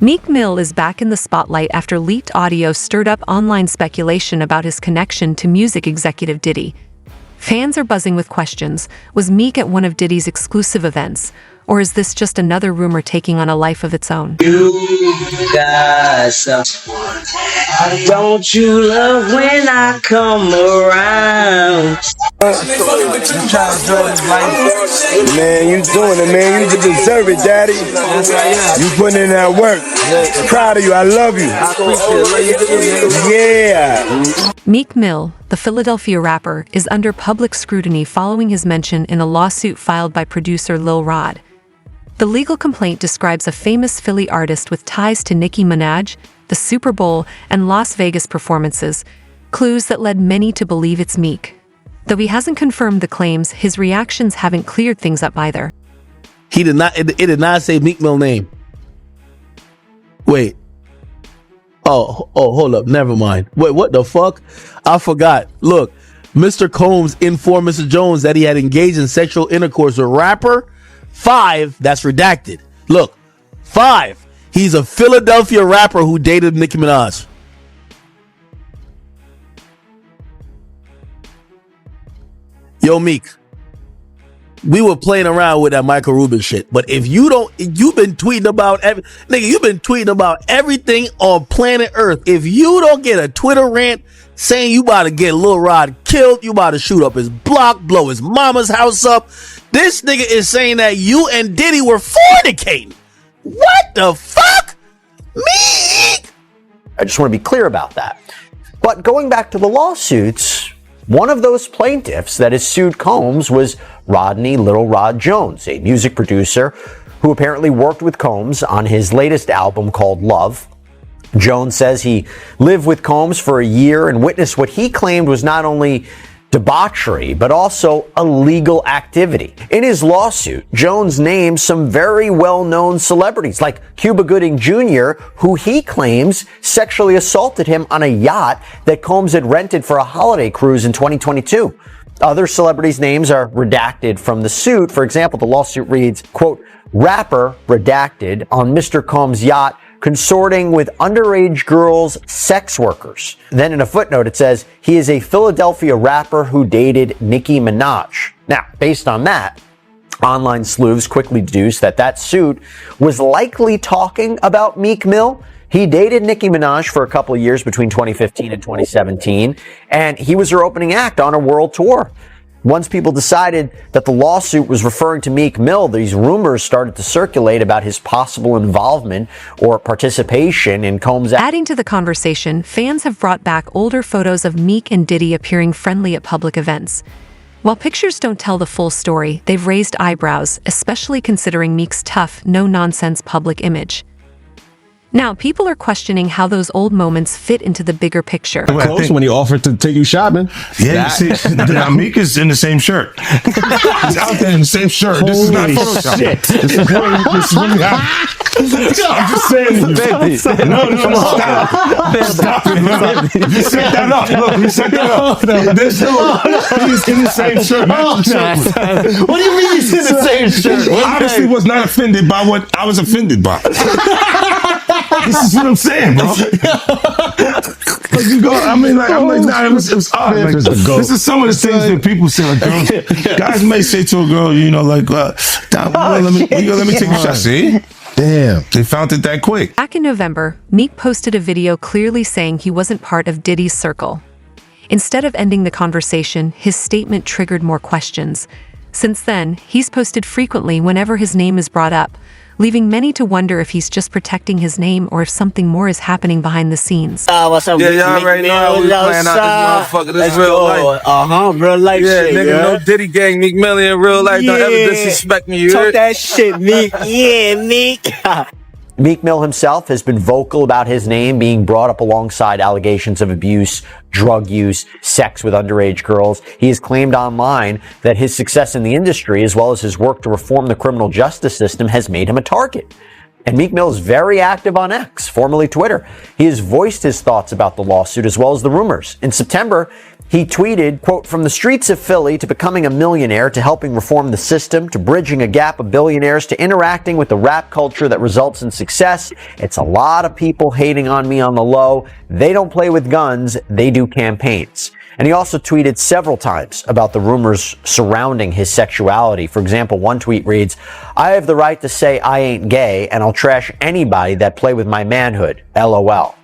Meek Mill is back in the spotlight after leaked audio stirred up online speculation about his connection to music executive Diddy. Fans are buzzing with questions. Was Meek at one of Diddy's exclusive events? Or is this just another rumor taking on a life of its own? You guys, don't you love when I come around? Man, you doing it, man. You deserve it, Daddy. You putting in that work. Proud of you. I love you. Yeah. Meek Mill, the Philadelphia rapper, is under public scrutiny following his mention in a lawsuit filed by producer Lil Rod. The legal complaint describes a famous Philly artist with ties to Nicki Minaj, the Super Bowl, and Las Vegas performances, clues that led many to believe it's Meek. Though he hasn't confirmed the claims, his reactions haven't cleared things up either. He did not. It did not say Meek Mill name. Wait. Oh, hold up. Never mind. Wait, what the fuck? I forgot. Look, Mr. Combs informed Mr. Jones that he had engaged in sexual intercourse with rapper 5. That's redacted. Look, 5. He's a Philadelphia rapper who dated Nicki Minaj. Yo, Meek, we were playing around with that Michael Rubin shit, but if you've been tweeting about you've been tweeting about everything on planet Earth. If you don't get a Twitter rant saying you about to get Lil Rod killed, you about to shoot up his block, blow his mama's house up, this nigga is saying that you and Diddy were fornicating. What the fuck? Meek! I just want to be clear about that. But going back to the lawsuits, one of those plaintiffs that has sued Combs was Rodney Little Rod Jones, a music producer who apparently worked with Combs on his latest album called Love. Jones says he lived with Combs for a year and witnessed what he claimed was not only debauchery, but also illegal activity. In his lawsuit, Jones names some very well-known celebrities like Cuba Gooding Jr., who he claims sexually assaulted him on a yacht that Combs had rented for a holiday cruise in 2022. Other celebrities' names are redacted from the suit. For example, the lawsuit reads, quote, rapper redacted on Mr. Combs' yacht consorting with underage girls, sex workers. Then in a footnote, it says he is a Philadelphia rapper who dated Nicki Minaj. Now, based on that, online sleuths quickly deduced that suit was likely talking about Meek Mill. He dated Nicki Minaj for a couple of years between 2015 and 2017, and he was her opening act on a world tour. Once people decided that the lawsuit was referring to Meek Mill, these rumors started to circulate about his possible involvement or participation in Combs. Adding to the conversation, fans have brought back older photos of Meek and Diddy appearing friendly at public events. While pictures don't tell the full story, they've raised eyebrows, especially considering Meek's tough, no-nonsense public image. Now, people are questioning how those old moments fit into the bigger picture. Close when he offered to take you shopping. Yeah, you see, Meek is in the same shirt. He's out there in the same shirt. Holy this is not Photoshop. Shit. This is really happening. I'm just saying. No, stop it, man. You set that up. Look, you set that up. He's in the same shirt. What do you mean he's in the same shirt? Obviously was not offended by what I was offended by. This is what I'm saying, bro. You go, I'm like, nah, it was odd. Like, this is some of the things that people say. Like, guys may say to a girl, you know, like, let me take a shot. See? Damn. They found it that quick. Back in November, Meek posted a video clearly saying he wasn't part of Diddy's circle. Instead of ending the conversation, his statement triggered more questions. Since then, he's posted frequently whenever his name is brought up, leaving many to wonder if he's just protecting his name or if something more is happening behind the scenes. What's up? Yeah, y'all already know how we playing out this motherfucker. This real life. Real life shit, nigga, no Diddy gang, Meek Mill in real life. Don't ever disrespect me, you Talk heard? that shit, Meek. Yeah, Meek. Meek Mill himself has been vocal about his name being brought up alongside allegations of abuse, drug use, sex with underage girls. He has claimed online that his success in the industry, as well as his work to reform the criminal justice system, has made him a target. And Meek Mill is very active on X, formerly Twitter. He has voiced his thoughts about the lawsuit as well as the rumors. In September, He tweeted, quote, "From the streets of Philly to becoming a millionaire to helping reform the system to bridging a gap of billionaires to interacting with the rap culture that results in success. It's a lot of people hating on me on the low. They don't play with guns. They do campaigns." And he also tweeted several times about the rumors surrounding his sexuality. For example, one tweet reads, "I have the right to say I ain't gay, and I'll trash anybody that play with my manhood. LOL."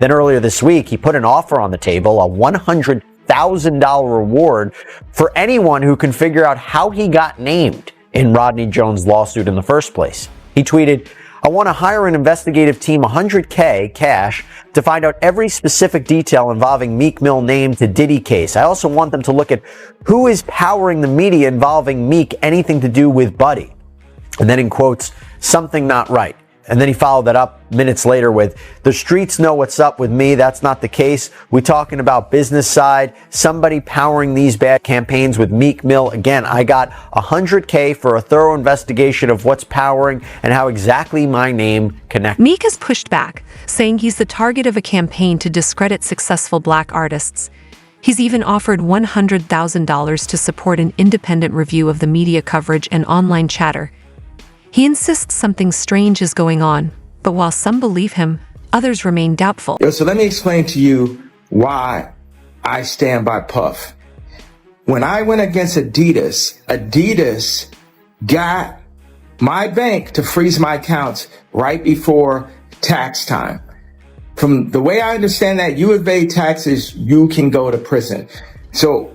Then earlier this week, he put an offer on the table, a $100,000 reward for anyone who can figure out how he got named in Rodney Jones' lawsuit in the first place. He tweeted, "I want to hire an investigative team $100K cash to find out every specific detail involving Meek Mill name to Diddy case. I also want them to look at who is powering the media involving Meek, anything to do with Buddy." And then in quotes, "something not right." And then he followed that up minutes later with, "The streets know what's up with me. That's not the case. We talking about business side. Somebody powering these bad campaigns with Meek Mill. Again, I got $100K for a thorough investigation of what's powering and how exactly my name connects." Meek has pushed back, saying he's the target of a campaign to discredit successful black artists. He's even offered $100,000 to support an independent review of the media coverage and online chatter. He insists something strange is going on, but while some believe him, others remain doubtful. So let me explain to you why I stand by Puff. When I went against Adidas got my bank to freeze my accounts right before tax time. From the way I understand that, you evade taxes, you can go to prison. So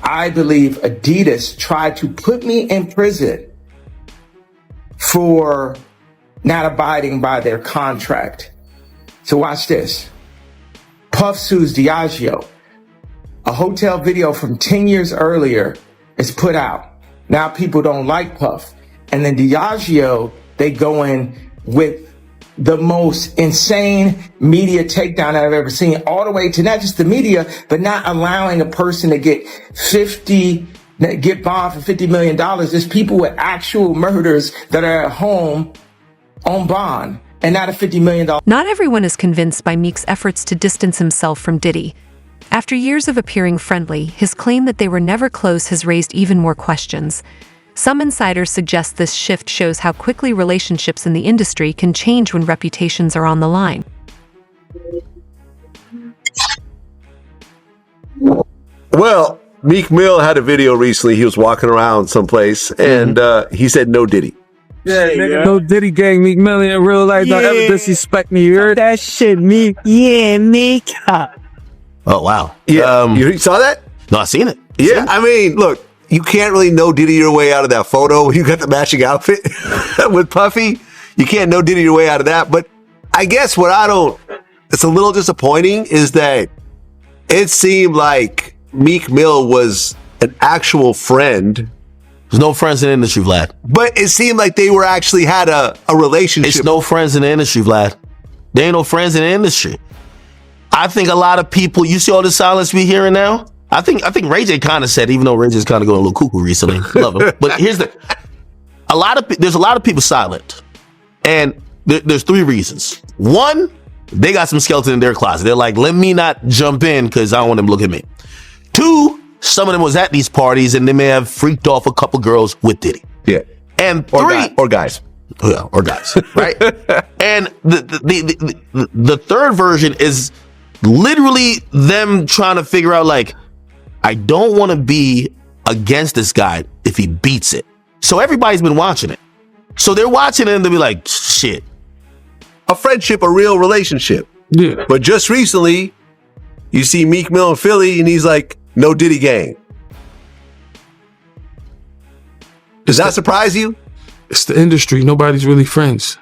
I believe Adidas tried to put me in prison for not abiding by their contract. So watch this. Puff sues Diageo. A hotel video from 10 years earlier is put out. Now people don't like Puff. And then Diageo, they go in with the most insane media takedown I've ever seen, all the way to not just the media, but not allowing a person to get bond for $50 million. There's people with actual murders that are at home on bond and not a $50 million. Not everyone is convinced by Meek's efforts to distance himself from Diddy. After years of appearing friendly, his claim that they were never close has raised even more questions. Some insiders suggest this shift shows how quickly relationships in the industry can change when reputations are on the line. Well, Meek Mill had a video recently. He was walking around someplace, and he said, "No Diddy." Yeah, nigga. No Diddy gang, Meek Mill in real life. Don't ever disrespect me. You heard that shit, Meek? Yeah, Meek. Oh, wow. Yeah, you saw that? No, I seen it. Yeah, I mean, look, you can't really no Diddy your way out of that photo. You got the matching outfit with Puffy. You can't no Diddy your way out of that. But I guess it's a little disappointing is that it seemed like Meek Mill was an actual friend. There's no friends in the industry, Vlad. But it seemed like they were actually had a relationship. It's no friends in the industry, Vlad. There ain't no friends in the industry. I think a lot of people, you see all the silence we hearing now? I think Ray J kind of said, even though Ray J's kind of going a little cuckoo recently, love him. But here's there's a lot of people silent. And there's three reasons. One, they got some skeleton in their closet. They're like, let me not jump in because I don't want them to look at me. Two, some of them was at these parties and they may have freaked off a couple girls with Diddy. Yeah. And three, or guys. Yeah, or guys, right? And the third version is literally them trying to figure out, like, I don't want to be against this guy if he beats it. So everybody's been watching it. So they're watching it and they'll be like, shit. A friendship, a real relationship. Yeah. But just recently, you see Meek Mill in Philly and he's like, no Diddy gang. Does that surprise you? It's the industry. Nobody's really friends.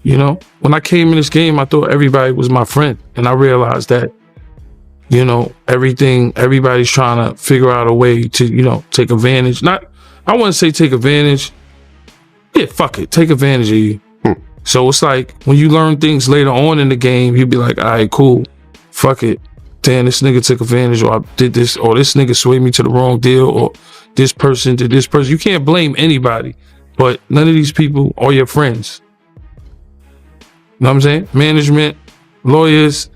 You know, when I came in this game, I thought everybody was my friend. And I realized that, you know, everybody's trying to figure out a way to, you know, take advantage. I wouldn't say take advantage. Yeah, fuck it. Take advantage of you. So it's like when you learn things later on in the game, you'd be like, all right, cool. Fuck it. Damn, this nigga took advantage, or I did this, or this nigga swayed me to the wrong deal, or this person did this person. You can't blame anybody, but none of these people are your friends. You know what I'm saying? Management, lawyers,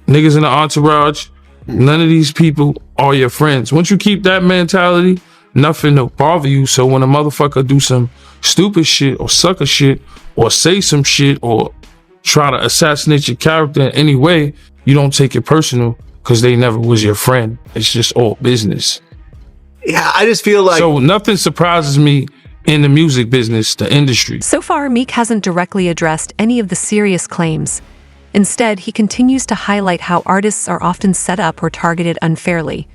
niggas in the entourage, none of these people are your friends. Once you keep that mentality, nothing will bother you. So when a motherfucker do some stupid shit or sucker shit or say some shit or try to assassinate your character in any way, you don't take it personal because they never was your friend. It's just all business. Yeah, I just feel like... So nothing surprises me in the music business, the industry. So far, Meek hasn't directly addressed any of the serious claims. Instead, he continues to highlight how artists are often set up or targeted unfairly.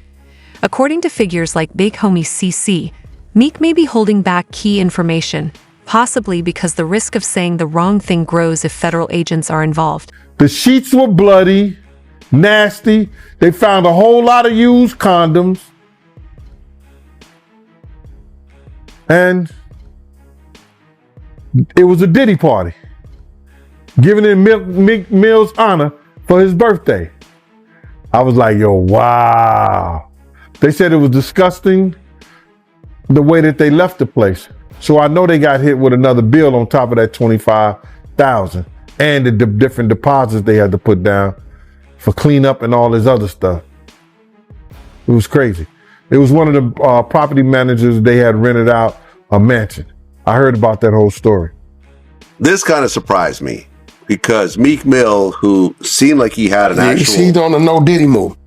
According to figures like Big Homie CC, Meek may be holding back key information, possibly because the risk of saying the wrong thing grows if federal agents are involved. The sheets were bloody, nasty. They found a whole lot of used condoms. And it was a Diddy party, given in Meek Mill's honor for his birthday. I was like, yo, wow. They said it was disgusting the way that they left the place. So I know they got hit with another bill on top of that $25,000 and the different deposits they had to put down for cleanup and all this other stuff. It was crazy. It was one of the property managers, they had rented out a mansion. I heard about that whole story. This kind of surprised me because Meek Mill, who seemed like he had an actual... He's on the no Diddy move.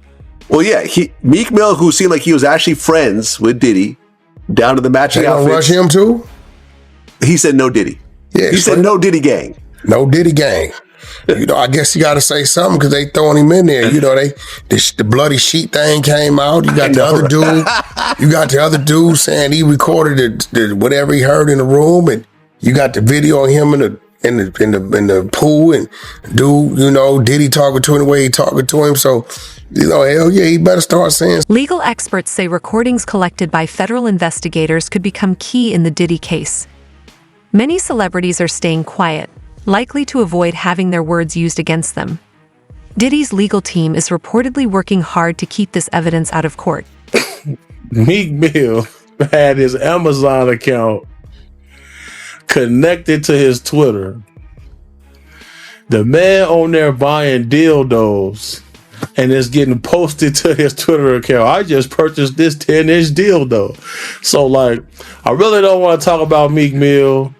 Well, yeah, Meek Mill, who seemed like he was actually friends with Diddy, down to the matching They outfits. gonna rush him too? He said no Diddy. Yeah, he said no Diddy gang. No Diddy gang. You know, I guess you got to say something because they throwing him in there. You know, the bloody sheet thing came out. You got the other dude. You got the other dude saying he recorded whatever he heard in the room, and you got the video of him in the pool, and dude, you know, Diddy talking to him the way he talking to him. So, you know, hell yeah, he better start saying. Legal experts say recordings collected by federal investigators could become key in the Diddy case. Many celebrities are staying quiet, likely to avoid having their words used against them. Diddy's legal team is reportedly working hard to keep this evidence out of court. Meek Mill had his Amazon account connected to his Twitter. The man on there buying dildos and it's getting posted to his Twitter account. I just purchased this 10-inch dildo. So, like, I really don't want to talk about Meek Mill.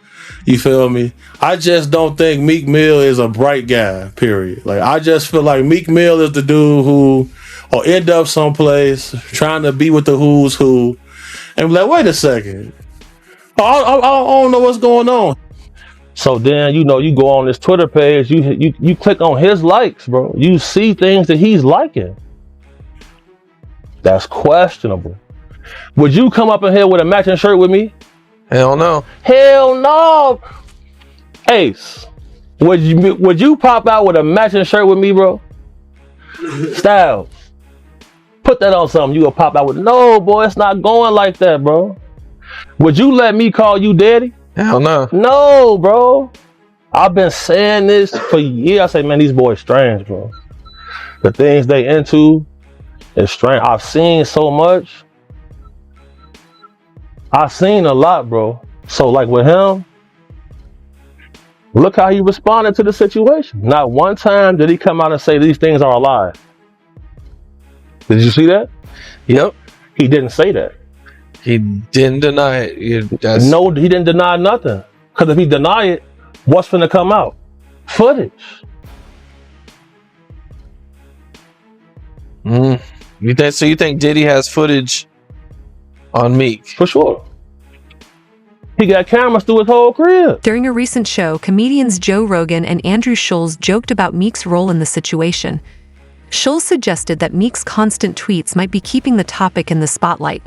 You feel me? I just don't think Meek Mill is a bright guy, period. Like, I just feel like Meek Mill is the dude who will end up someplace trying to be with the who's who and be like, wait a second. I don't know what's going on. So then, you know, you go on this Twitter page, you click on his likes, bro. You see things that he's liking. That's questionable. Would you come up in here with a matching shirt with me? Hell no. Hell no. Ace, would you pop out with a matching shirt with me, bro? Styles, put that on something. You gonna pop out with? No, boy, it's not going like that, bro. Would you let me call you daddy? Hell no. No, bro. I've been saying this for years. I say, man, these boys strange, bro. The things they into is strange. I've seen so much. I've seen a lot, bro. So like with him, look how he responded to the situation. Not one time did he come out and say these things are a lie. Did you see that? Yep. He didn't say that. He didn't deny it. No, he didn't deny nothing. Because if he deny it, what's finna come out? Footage. You think Diddy has footage on Meek? For sure. He got cameras through his whole crib. During a recent show, comedians Joe Rogan and Andrew Schulz joked about Meek's role in the situation. Schulz suggested that Meek's constant tweets might be keeping the topic in the spotlight.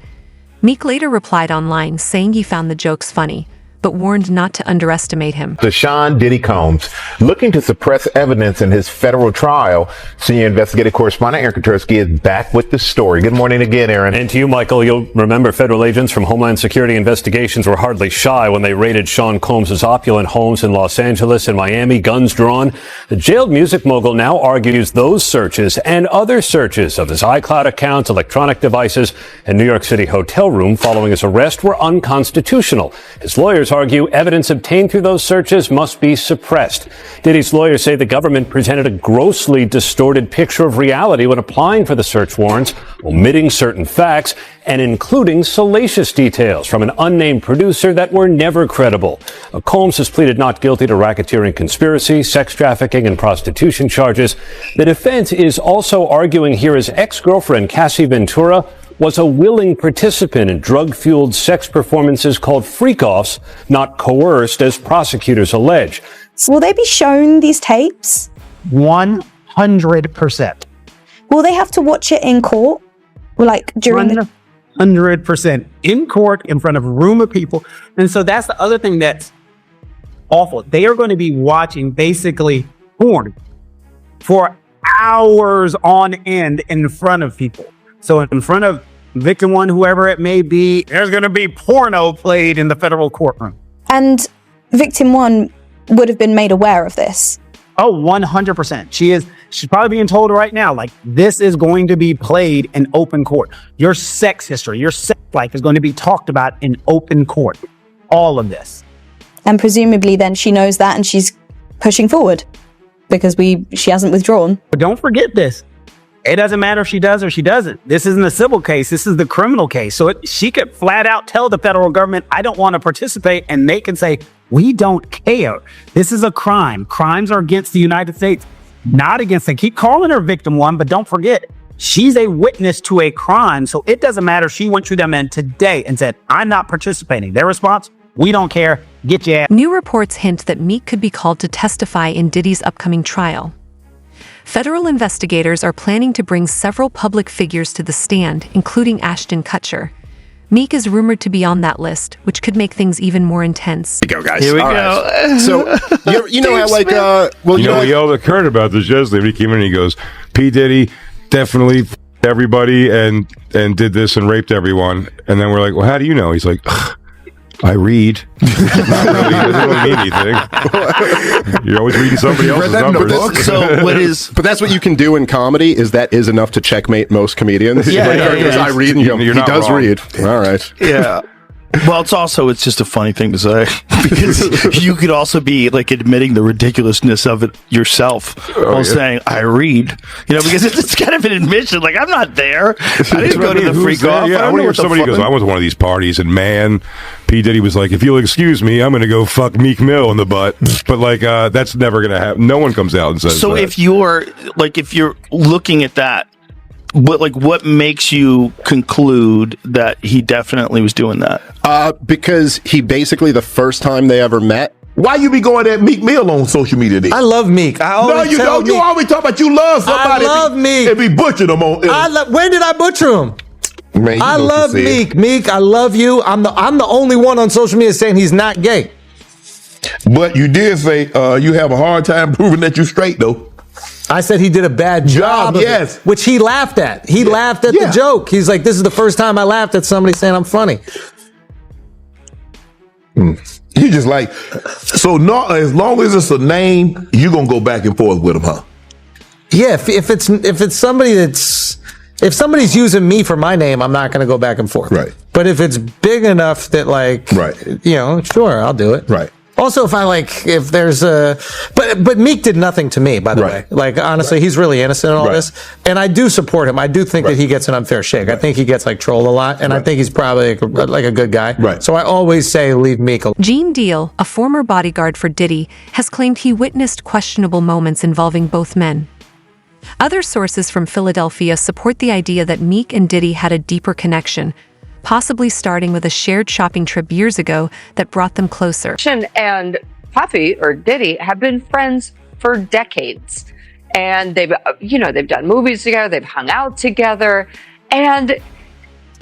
Meek later replied online saying he found the jokes funny, but warned not to underestimate him. Deshaun Diddy Combs looking to suppress evidence in his federal trial. Senior investigative correspondent Aaron Katersky is back with the story. Good morning again, Aaron. And to you, Michael, you'll remember federal agents from Homeland Security investigations were hardly shy when they raided Sean Combs' opulent homes in Los Angeles and Miami, guns drawn. The jailed music mogul now argues those searches and other searches of his iCloud accounts, electronic devices, and New York City hotel room following his arrest were unconstitutional. His lawyers Prosecutors argue evidence obtained through those searches must be suppressed. Diddy's lawyers say the government presented a grossly distorted picture of reality when applying for the search warrants, omitting certain facts and including salacious details from an unnamed producer that were never credible. Combs has pleaded not guilty to racketeering, conspiracy, sex trafficking, and prostitution charges. The defense is also arguing here his ex-girlfriend, Cassie Ventura, was a willing participant in drug-fueled sex performances called freak-offs, not coerced, as prosecutors allege. So will they be shown these tapes? 100%. Will they have to watch it in court? Like during 100% in court in front of a room of people. And so that's the other thing that's awful. They are going to be watching basically porn for hours on end in front of people. So in front of victim one, whoever it may be, there's going to be porno played in the federal courtroom. And victim one would have been made aware of this. Oh, 100%. She's probably being told right now, like, this is going to be played in open court. Your sex history, your sex life is going to be talked about in open court. All of this. And presumably then she knows that and she's pushing forward because she hasn't withdrawn. But don't forget this. It doesn't matter if she does or she doesn't. This isn't a civil case. This is the criminal case. So she could flat out tell the federal government, I don't want to participate. And they can say, we don't care. This is a crime. Crimes are against the United States, not against them. Keep calling her victim one, but don't forget, she's a witness to a crime. So it doesn't matter if she went to them in today and said, I'm not participating. Their response, we don't care. Get your ass. New reports hint that Meek could be called to testify in Diddy's upcoming trial. Federal investigators are planning to bring several public figures to the stand, including Ashton Kutcher. Meek is rumored to be on that list, which could make things even more intense. Here we go, guys. Here we All go. Right. So, you know how, like, we yelled at Kurt about this yesterday. He came in and he goes, P. Diddy definitely everybody and did this and raped everyone. And then we're like, well, how do you know? He's like, I read. Not really. It doesn't really mean anything. You're always reading somebody else's numbers. But that's what you can do in comedy. That is enough to checkmate most comedians. Yeah, I read, and he does wrong. read. All right. Yeah. Well, it's just a funny thing to say because you could also be like admitting the ridiculousness of it yourself while saying I read, because it's kind of an admission. Like, I'm not there. I didn't go to the freak off. Yeah, I want to hear somebody goes, I went to one of these parties and man, P. Diddy was like, if you'll excuse me, I'm going to go fuck Meek Mill in the butt. But like, that's never going to happen. No one comes out and says so. That. If you're looking at that, what makes you conclude that he definitely was doing that? Because he basically, the first time they ever met. Why you be going at Meek Mill on social media then? I love Meek. No, you don't. You always talk about you love somebody. I love Meek. And be butchered them on. When did I butcher him? Man, I love Meek. Meek, I love you. I'm the only one on social media saying he's not gay. But you did say you have a hard time proving that you're straight, though. I said he did a bad job of it, which he laughed at. He laughed at the joke. He's like, this is the first time I laughed at somebody saying I'm funny. You just like, so not as long as it's a name, you're going to go back and forth with him, huh? Yeah, if it's somebody if somebody's using me for my name, I'm not going to go back and forth. Right. But if it's big enough that sure, I'll do it. Right. Also, if there's but Meek did nothing to me, by the way. Like, honestly, he's really innocent in all this. And I do support him. I do think that he gets an unfair shake. I think he gets trolled a lot. And I think he's probably like a good guy. Right. So I always say leave Meek alone. Gene Deal, a former bodyguard for Diddy, has claimed he witnessed questionable moments involving both men. Other sources from Philadelphia support the idea that Meek and Diddy had a deeper connection, possibly starting with a shared shopping trip years ago that brought them closer. And Puffy, or Diddy, have been friends for decades. And they've done movies together, they've hung out together, and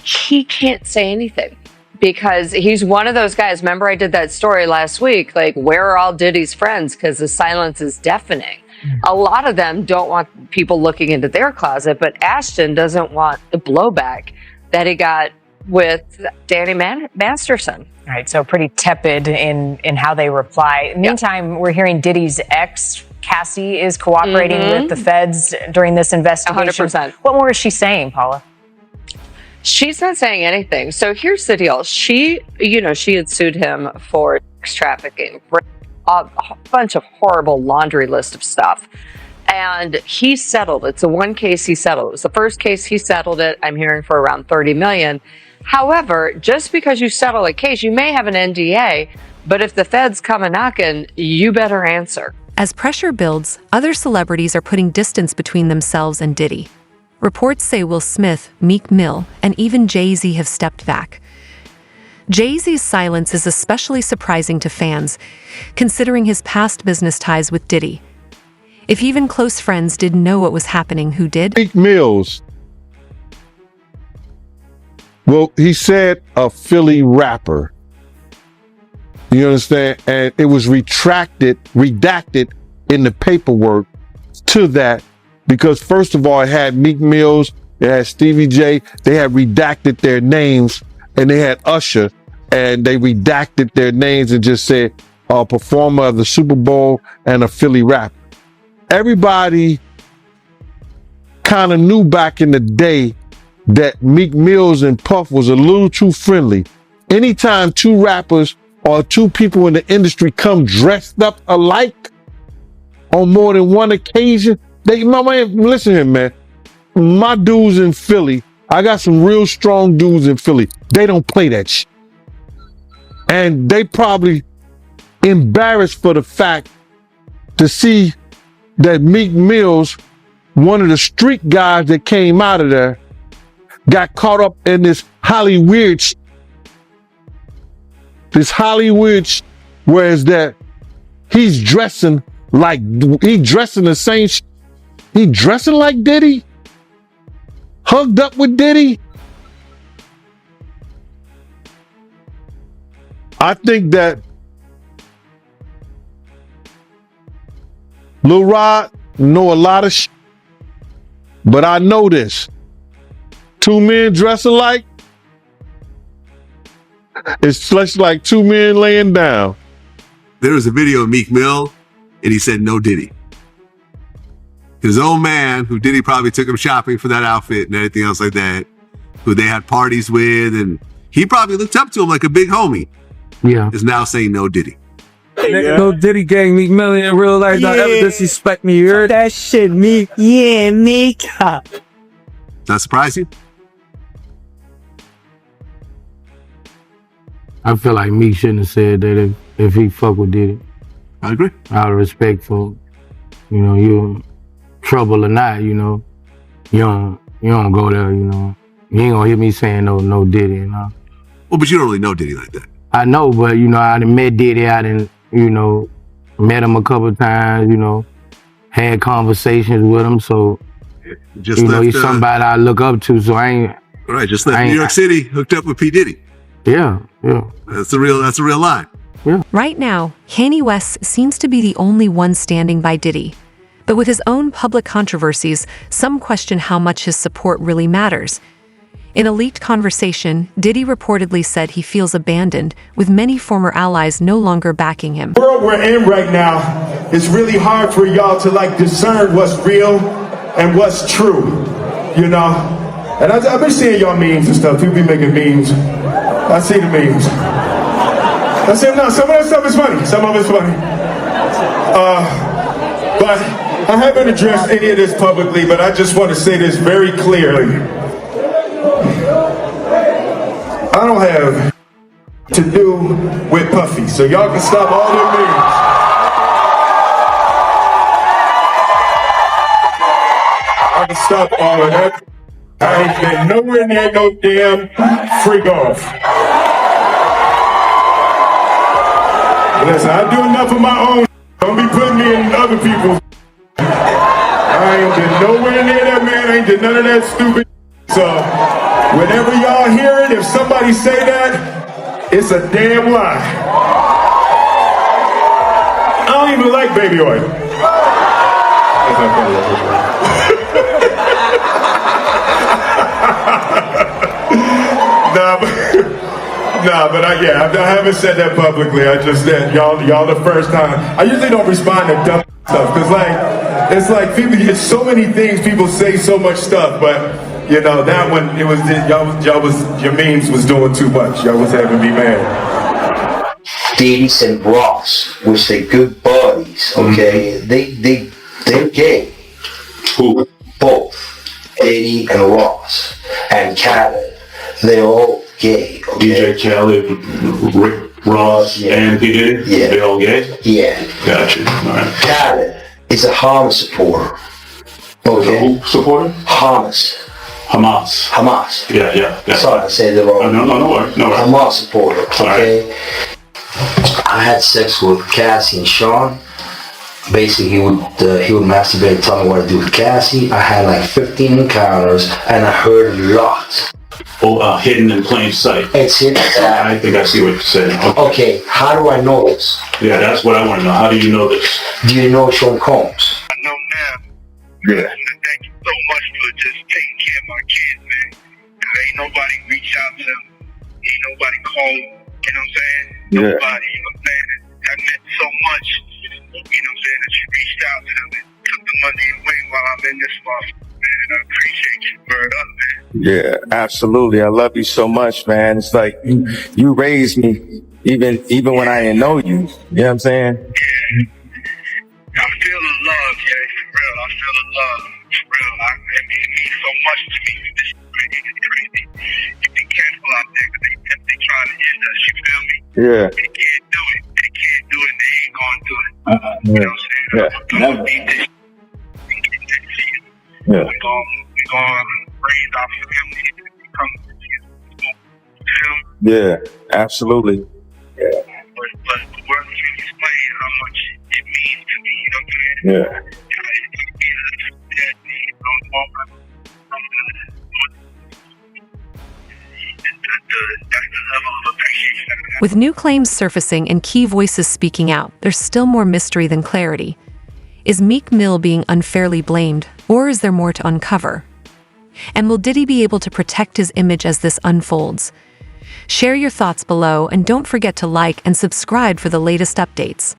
he can't say anything because he's one of those guys. Remember I did that story last week, like, where are all Diddy's friends? Because the silence is deafening. A lot of them don't want people looking into their closet, but Ashton doesn't want the blowback that he got with Danny Masterson. All right, so pretty tepid in how they reply. Meantime, we're hearing Diddy's ex, Cassie, is cooperating with the feds during this investigation. 100%. What more is she saying, Paula? She's not saying anything. So here's the deal. She had sued him for sex trafficking, a bunch of horrible laundry list of stuff. And he settled. It's the one case he settled. It was the first case he settled it. I'm hearing for around $30 million. However, just because you settle a case, you may have an NDA, but if the feds come a knocking, you better answer. As pressure builds, other celebrities are putting distance between themselves and Diddy. Reports say Will Smith, Meek Mill, and even Jay-Z have stepped back. Jay-Z's silence is especially surprising to fans, considering his past business ties with Diddy. If even close friends didn't know what was happening, who did? Meek Mills. Well, he said a Philly rapper. You understand? And it was redacted in the paperwork to that because, first of all, it had Meek Mills, it had Stevie J, they had redacted their names, and they had Usher, and they redacted their names and just said a performer of the Super Bowl and a Philly rapper. Everybody kind of knew back in the day that Meek Mills and Puff was a little too friendly. Anytime two rappers or two people in the industry come dressed up alike on more than one occasion, listen here, man. My dudes in Philly, I got some real strong dudes in Philly. They don't play that shit. And they probably embarrassed for the fact to see that Meek Mills, one of the street guys that came out of there, got caught up in this Hollywood whereas that he's dressing like, he dressing the same he dressing like Diddy? Hugged up with Diddy? I think that Lil Rod know a lot of shit, but I know this. Two men dress alike, it's just like two men laying down. There was a video of Meek Mill, and he said no Diddy. His own man, who Diddy probably took him shopping for that outfit and everything else like that, who they had parties with, and he probably looked up to him like a big homie. Yeah. Is now saying no Diddy. No Diddy gang, Meek Mill in real life. Don't ever disrespect me. You heard that shit, Meek? Yeah, Meek. Not surprise you? I feel like Meek shouldn't have said that if he fuck with Diddy. I agree. Out of respect for, you trouble or not, you don't go there, You ain't gonna hear me saying no Diddy, Well, but you don't really know Diddy like that. I know, but I done met Diddy, I done, met him a couple of times, had conversations with him, so Just he's somebody I look up to, so I ain't. Right, just left New York City, hooked up with P. Diddy. Yeah. That's a real line. Yeah. Right now, Kanye West seems to be the only one standing by Diddy. But with his own public controversies, some question how much his support really matters. In a leaked conversation, Diddy reportedly said he feels abandoned, with many former allies no longer backing him. The world we're in right now, it's really hard for y'all to discern what's real and what's true, And I've been seeing y'all memes and stuff. People be making memes. I see the memes. I said, no, some of that stuff is funny. Some of it's funny. But I haven't addressed any of this publicly, but I just want to say this very clearly. I don't have to do with Puffy, so y'all can stop all their memes. I can stop all of that. I ain't been nowhere near no damn freak off. Listen, I do enough of my own. Don't be putting me in other people's. I ain't been nowhere near that man. I ain't did none of that stupid. So, whenever y'all hear it, if somebody say that, it's a damn lie. I don't even like baby oil. But I haven't said that publicly. I just said y'all the first time. I usually don't respond to dumb stuff because it's like people. It's so many things people say, so much stuff. But You know, that one, it was, your memes was doing too much. Y'all was having me mad. Davies and Ross, which they good buddies, okay? They're gay. Who? Both. Diddy and Ross. And Khaled. They're all gay, okay? DJ Khaled, Rick Ross, and P. Diddy? Yeah. They all gay? Yeah. Gotcha. All right. Khaled is a Hamas supporter. Okay? Who supporter? Hamas. Hamas. Yeah. Sorry, I said it wrong. No worries. Hamas supporter, okay? I had sex with Cassie and Sean. Basically, he would masturbate and tell me what to do with Cassie. I had like 15 encounters, and I heard a lot. Oh, hidden in plain sight. It's hidden. I think I see what you're saying. Okay, how do I know this? Yeah, that's what I want to know. How do you know this? Do you know Sean Combs? Yeah. Thank you so much for just taking care of my kids, man. Cause ain't nobody reach out to them. Ain't nobody call, you know what I'm saying? Yeah. Nobody, you know what I'm saying? That meant so much, you know what I'm saying, that you reached out to them and took the money away while I'm in this month. Man, I appreciate you. Word up, man. Yeah, absolutely. I love you so much, man. It's like you raised me even when I didn't know you. You know what I'm saying? I feel the love, yeah, for real. I feel the love, for real. It means so much to me. It's crazy. You be careful out there because they trying to end us, you feel me? Yeah. They can't do it. They can't do it. They ain't gonna do it. You know what I'm saying? I'm gonna beat this. Yeah. We're gonna raise our family to become Yeah, absolutely. Yeah. But the words can explain how much it means to me, you know what I'm saying? Yeah. With new claims surfacing and key voices speaking out, there's still more mystery than clarity. Is Meek Mill being unfairly blamed, or is there more to uncover? And will Diddy be able to protect his image as this unfolds? Share your thoughts below and don't forget to like and subscribe for the latest updates.